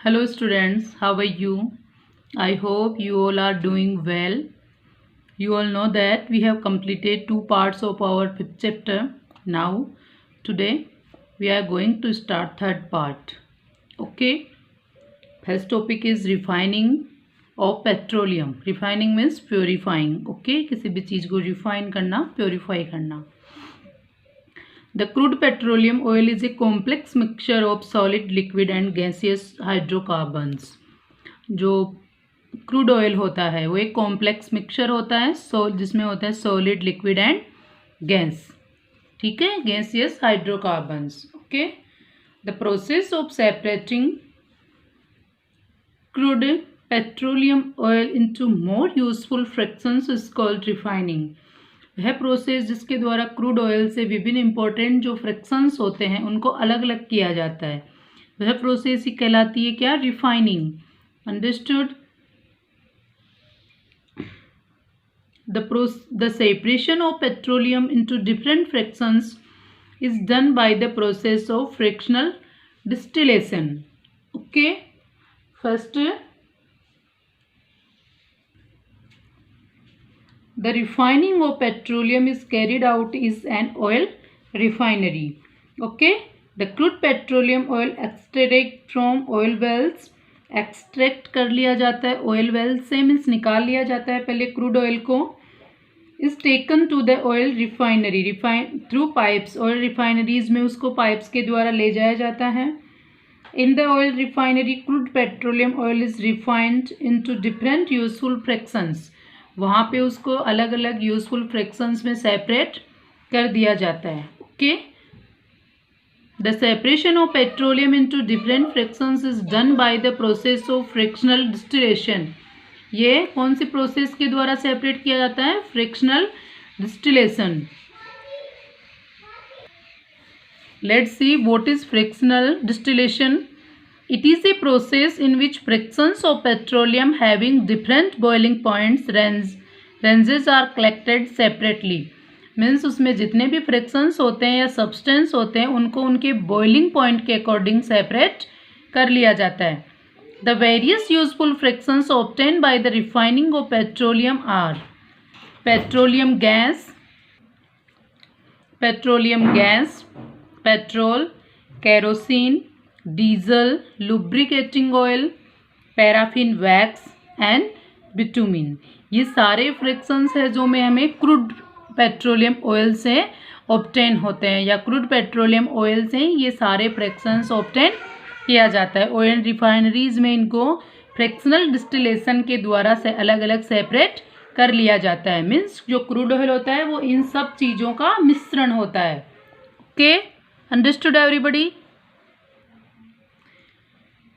Hello students, how are you? I hope you all are doing well. You all know that we have completed two parts of our fifth chapter. Now, today we are going to start third part. Okay, first topic is refining of petroleum. Refining means purifying. Okay, किसी भी चीज़ को refine करना, purify करना. The crude petroleum oil is a complex mixture of solid, liquid and gaseous hydrocarbons. जो crude oil होता है वो एक कॉम्प्लेक्स मिक्सचर होता है जिसमें होता है सॉलिड, लिक्विड एंड गैस. ठीक है, gaseous hydrocarbons. Okay, the process of separating crude petroleum oil into more useful fractions is called refining. वह प्रोसेस जिसके द्वारा क्रूड ऑयल से विभिन्न इंपॉर्टेंट जो फ्रैक्शंस होते हैं उनको अलग अलग किया जाता है, वह प्रोसेस ही कहलाती है क्या? Refining. Understood? The separation of petroleum into different fractions is done by the process of fractional distillation. Okay, first the refining of petroleum is carried out is an oil refinery. Okay, the crude petroleum oil extract from oil wells. Extract कर लिया जाता है oil well से, means निकाल लिया जाता है पहले क्रूड ऑयल को. Is taken to the oil refinery, refine through pipes. Oil refineries में उसको पाइप्स के द्वारा ले जाया जाता है. In the oil refinery crude petroleum oil is refined into different useful fractions. वहाँ पे उसको अलग अलग यूजफुल फ्रैक्शंस में सेपरेट कर दिया जाता है. Okay, the separation of petroleum into different fractions is done by the process of fractional distillation. ये कौन सी प्रोसेस के द्वारा सेपरेट किया जाता है? Fractional distillation. Let's see what is fractional distillation. It is a process in which fractions of petroleum having different boiling points ranges are collected separately. Means उसमें जितने भी फ्रैक्शंस होते हैं या सब्सटेंस होते हैं उनको उनके बॉइलिंग पॉइंट के अकॉर्डिंग सेपरेट कर लिया जाता है. The various useful fractions obtain by the refining of petroleum are petroleum gas, petrol, kerosene, diesel, lubricating oil, paraffin wax and bitumen. ये सारे फ्रैक्शंस है जो में हमें क्रूड पेट्रोलियम ऑयल से ऑब्टेन होते हैं, या क्रूड पेट्रोलियम ऑयल से ये सारे फ्रैक्शंस ऑब्टेन किया जाता है. ऑयल रिफाइनरीज में इनको फ्रैक्शनल डिस्टिलेशन के द्वारा से अलग अलग सेपरेट कर लिया जाता है. मीन्स जो क्रूड ऑयल होता है वो इन सब चीज़ों का मिश्रण होता है. Okay, understood everybody?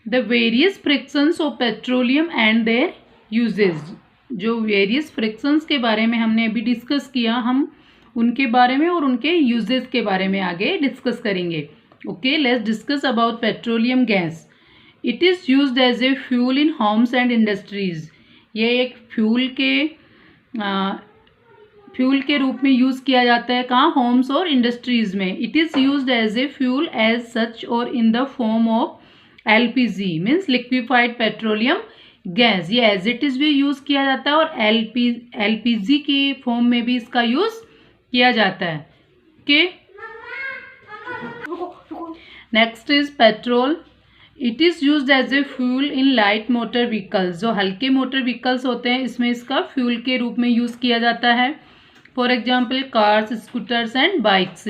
The various fractions of petroleum and their uses. जो वेरियस फ्रैक्शंस के बारे में हमने अभी डिस्कस किया, हम उनके बारे में और उनके यूजेस के बारे में आगे डिस्कस करेंगे. Okay, let's discuss about petroleum gas. It is used as a fuel in homes and industries. ये एक फ्यूल के रूप में यूज़ किया जाता है. कहाँ? होम्स और इंडस्ट्रीज में. It is used as a fuel as such और in the form of LPG means liquefied petroleum gas. ये एज इट इज़ भी यूज़ किया जाता है और LPG की फॉर्म में भी इसका यूज़ किया जाता है. Okay, next is petrol. It is used as a fuel in light motor vehicles. जो हल्के मोटर व्हीकल्स होते हैं इसमें इसका फ्यूल के रूप में यूज़ किया जाता है. For example cars, scooters and bikes.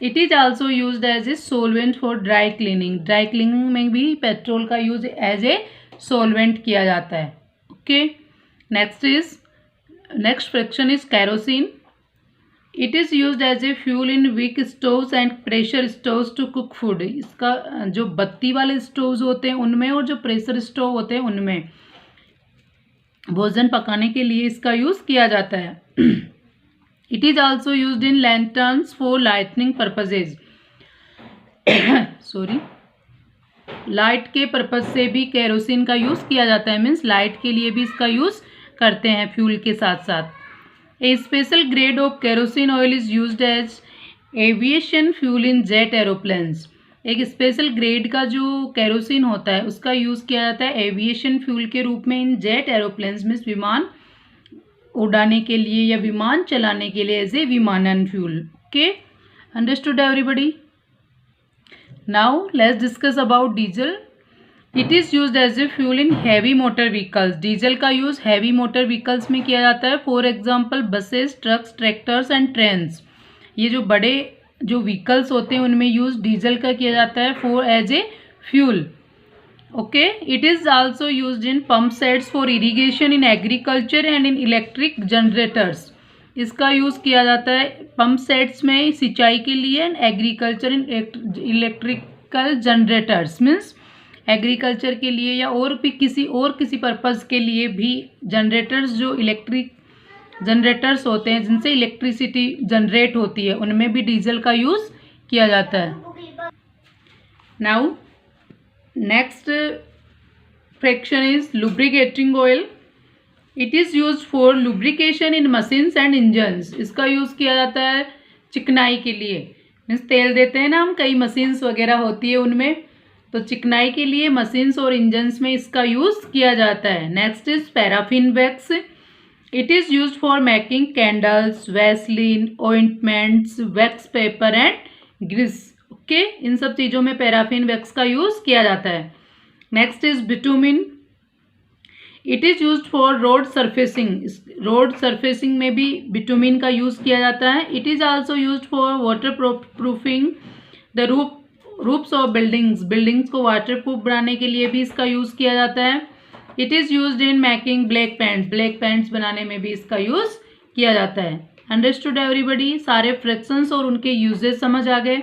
It is also used as a solvent for dry cleaning. Dry cleaning में भी पेट्रोल का यूज एज ए सोलवेंट किया जाता है. Okay, next fraction is kerosene. It is used as a fuel in wick stoves and pressure stoves to cook food. इसका जो बत्ती वाले स्टोव्स होते हैं उनमें और जो प्रेशर स्टोव होते हैं उनमें भोजन पकाने के लिए इसका यूज़ किया जाता है. It is also used in lanterns for lightning purposes. Sorry, light के पर्पज से भी केरोसिन का यूज़ किया जाता है. मीन्स लाइट के लिए भी इसका यूज़ करते हैं फ्यूल के साथ साथ. A special grade of kerosene oil is used as aviation fuel in jet aeroplanes. एक स्पेशल ग्रेड का जो केरोसिन होता है उसका यूज़ किया जाता है एविएशन फ्यूल के रूप में इन जेट एरोप्लेन्स में, विमान उड़ाने के लिए या विमान चलाने के लिए एज ए विमानन fuel. Okay, understood everybody. Now let's discuss about diesel. It is used as a fuel in heavy motor vehicles. Diesel का यूज़ हैवी मोटर व्हीकल्स में किया जाता है. For example buses, trucks, tractors and trains. ये जो बड़े जो vehicles होते हैं उनमें यूज़ डीजल का किया जाता है for as a fuel. Okay, it is also used in pump sets for irrigation in agriculture and in electric generators. इसका यूज़ किया जाता है पंप सेट्स में सिंचाई के लिए and agriculture in electrical generators means agriculture के लिए या और भी किसी पर्पज़ के लिए भी जनरेटर्स जो इलेक्ट्रिक जनरेटर्स होते हैं जिनसे इलेक्ट्रिसिटी जनरेट होती है उनमें भी डीजल का यूज़ किया जाता है. Now next fraction is lubricating oil. It is used for lubrication in machines and engines. इसका यूज़ किया जाता है चिकनाई के लिए. मीन्स तेल देते हैं ना हम, कई मशीन्स वगैरह होती है उनमें, तो चिकनाई के लिए मशीन्स और इंजन्स में इसका यूज़ किया जाता है. Next is paraffin wax. It is used for making candles, vaseline, ointments, wax paper and grease. Okay, इन सब चीज़ों में पैराफिन वैक्स का यूज़ किया जाता है. Next is bitumen. It is used for road surfacing. Road surfacing में भी बिटुमिन का यूज़ किया जाता है. It is also used for water proofing the roofs of buildings को वाटर प्रूफ बनाने के लिए भी इसका यूज़ किया जाता है. It is used in making black pants बनाने में भी इसका यूज़ किया जाता है. Understood everybody. सारे फ्रैक्शंस और उनके यूजेस समझ आ गए.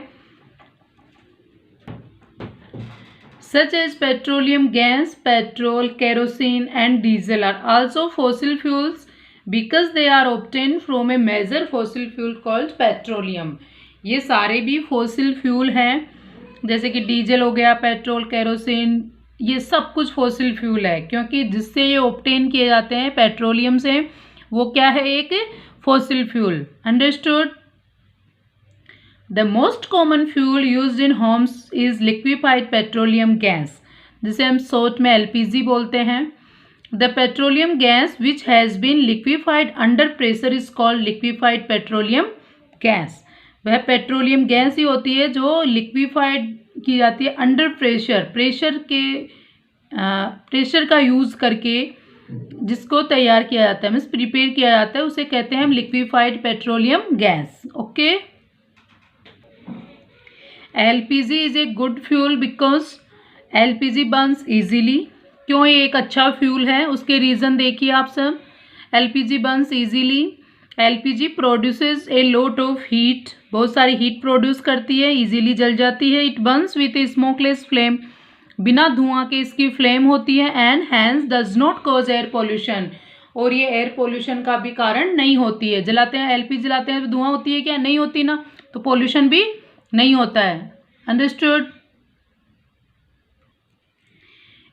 Such as petroleum gas, petrol, kerosene and diesel are also fossil fuels because they are obtained from a major fossil fuel called petroleum. ये सारे भी फॉसिल फ्यूल हैं, जैसे कि डीजल हो गया, पेट्रोल, केरोसिन, ये सब कुछ फॉसिल फ्यूल है क्योंकि जिससे ये ऑब्टेन किए जाते हैं पेट्रोलियम से, वो क्या है, एक fossil fuel. Understood. The most common fuel used in homes is liquefied petroleum gas, जिसे हम शॉर्ट में LPG बोलते हैं. The petroleum gas which has been liquefied under pressure is called liquefied petroleum gas. वह पेट्रोलियम गैस ही होती है जो liquefied की जाती है अंडर प्रेशर का यूज़ करके, जिसको तैयार किया जाता है, मीन्स प्रिपेयर किया जाता है, उसे कहते हैं हम liquefied petroleum gas. Okay. LPG is a good fuel because LPG Burns easily. क्यों ये एक अच्छा फ्यूल है, उसके रीज़न देखिए आप सब. LPG Burns easily. LPG produces a lot of heat. बहुत सारी हीट प्रोड्यूस करती है, ईजीली जल जाती है. It burns with a smokeless flame. बिना धुआं के इसकी फ्लेम होती है. And hence does not cause air pollution. और ये एयर पोल्यूशन का भी कारण नहीं होती है. जलाते हैं LPG जलाते हैं तो धुआं होती है क्या, नहीं होती ना, तो पोल्यूशन भी नहीं होता है. Understood.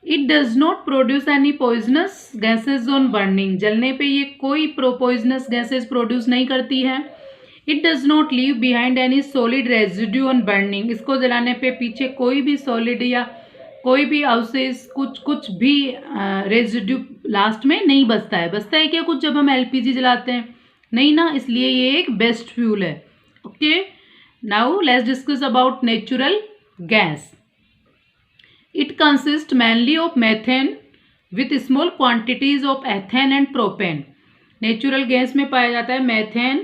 It does not produce any poisonous gases on burning. जलने पे ये कोई पॉइजनस गैसेज प्रोड्यूस नहीं करती है. It does not leave behind any solid residue on burning. इसको जलाने पे पीछे कोई भी सॉलिड या कोई भी अवशेष कुछ भी रेजिड्यू लास्ट में नहीं बचता है. बचता है क्या कुछ जब हम LPG जलाते हैं, नहीं ना, इसलिए ये एक बेस्ट फ्यूल है. Okay. Now let's discuss about natural gas. It consists mainly of methane with small quantities of ethane and propane. Natural gas में पाया जाता है methane,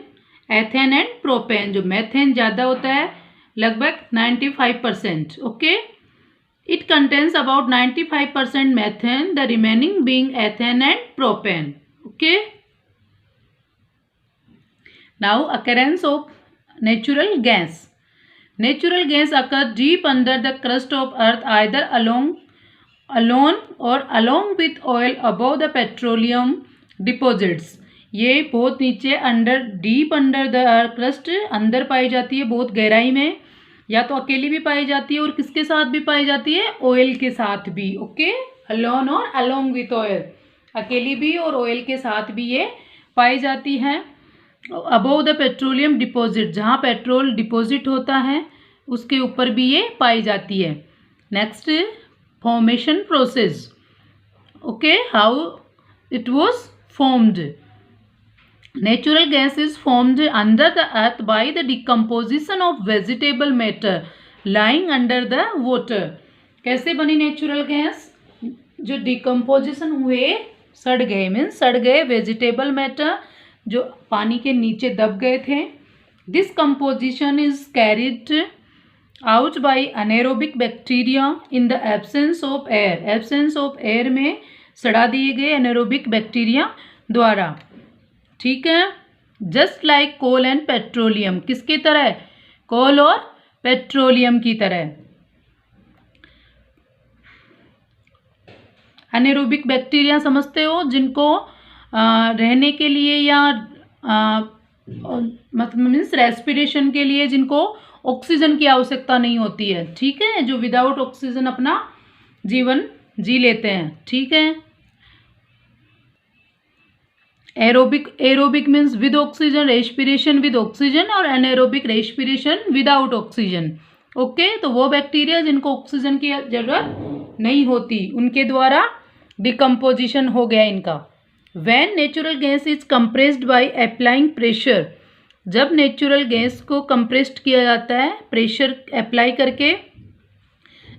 ethane and propane. जो methane ज़्यादा होता है, लगभग 95%. Okay? It contains about 95% methane, the remaining being ethane and propane. Okay? Now occurrence of natural gas. Natural gas occurs deep under the crust of earth, either alone or along with oil above the petroleum deposits. ये बहुत नीचे deep under the earth crust अंदर पाई जाती है, बहुत गहराई में, या तो अकेली भी पाई जाती है और किसके साथ भी पाई जाती है, ऑयल के साथ भी. ओके. अलोन और अलोंग विथ ऑयल, अकेली भी और ऑयल के साथ भी ये पाई जाती है. अबोव द पेट्रोलियम डिपॉजिट, जहाँ पेट्रोल डिपॉजिट होता है, उसके ऊपर भी ये पाई जाती है। Next, formation process. Okay, how it was formed. Natural gas is formed under the earth by the decomposition of vegetable matter lying under the water. कैसे बनी नेचुरल गैस? जो डिकम्पोजिशन हुए, सड़ गए, मीन्स सड़ गए वेजिटेबल मैटर जो पानी के नीचे दब गए थे। This composition is carried out by anaerobic bacteria in the absence of air. Absence of air में सड़ा दिए गए एनेरोबिक बैक्टीरिया द्वारा। ठीक है, just like coal and petroleum. किसकी तरह? कोल और पेट्रोलियम की तरह। एनेरोबिक बैक्टीरिया समझते हो, जिनको रहने के लिए या मतलब मीन्स रेस्पिरेशन के लिए जिनको ऑक्सीजन की आवश्यकता नहीं होती है। ठीक है, जो विदाउट ऑक्सीजन अपना जीवन जी लेते हैं। ठीक है, aerobic means with oxygen, respiration with oxygen, और एनाएरोबिक रेस्पिरेशन विदाउट ऑक्सीजन। ओके, तो वो बैक्टीरिया जिनको ऑक्सीजन की जरूरत नहीं होती, उनके द्वारा डिकम्पोजिशन हो गया इनका। When natural gas is compressed by applying pressure. जब नेचुरल गैस को कंप्रेस्ड किया जाता है प्रेशर अप्लाई करके,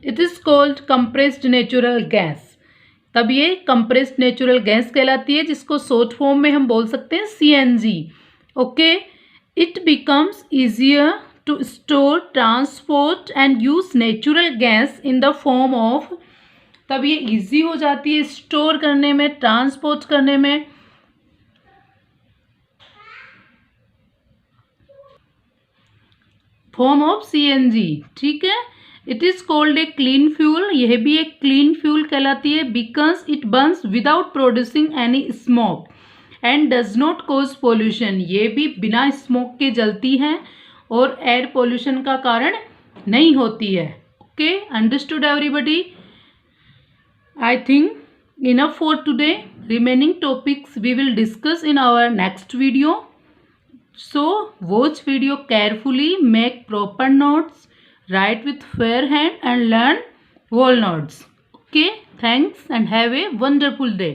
it is called compressed natural gas. तब ये कंप्रेस्ड नेचुरल गैस कहलाती है, जिसको शॉर्ट फॉर्म में हम बोल सकते हैं CNG। Okay, it becomes easier to store, transport and use natural gas in the form of. तब ये इजी हो जाती है स्टोर करने में, ट्रांसपोर्ट करने में। Form of CNG। ठीक है, it is called a clean fuel. यह भी एक क्लीन फ्यूल कहलाती है, because it Burns without producing any smoke and does not cause pollution. ये भी बिना स्मोक के जलती है और एयर पोल्यूशन का कारण नहीं होती है। Okay, understood everybody? I think enough for today. Remaining topics we will discuss in our next video. So watch video carefully, make proper notes, write with fair hand and learn whole notes. Okay, thanks and have a wonderful day.